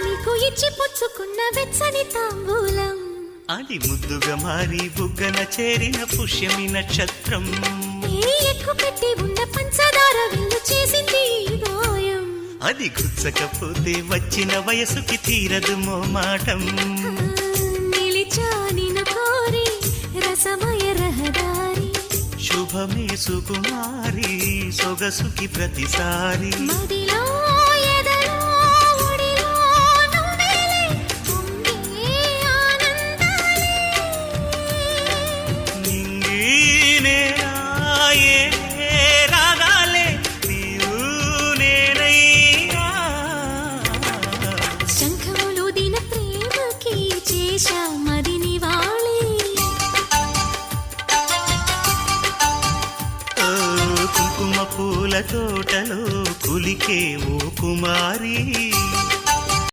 నీకు ఇచ్చి పుచ్చుకున్న వెచ్చని తాంబూలం. అది ముద్దుగా మారి బుగ్గన చేరిన పుష్యమి నక్షత్రం. ఎక్కు పెట్టి ఉన్న పంచదార విల్లు చేసింది ఈ గాయం. అది గుచ్చకపోతే వచ్చిన వయసుకి తీరదు మోమాటం. నిలిచా నిన్ను కోరి రసమయ రహదారి. శుభమే సుకుమారి సొగసుకి ప్రతిసారి. మదిలో ఎదలో ఒడిలో నువ్వేలే పొంగే ఆనందాలే. నింగి నేరాయే రాగాలే నీవు నేనయ్యా. శంఖములు దిన ప్రేమకి చేశా మదిని వాలి. కుంకుమ పూల తోటలో కులికే ఓ కుమారి.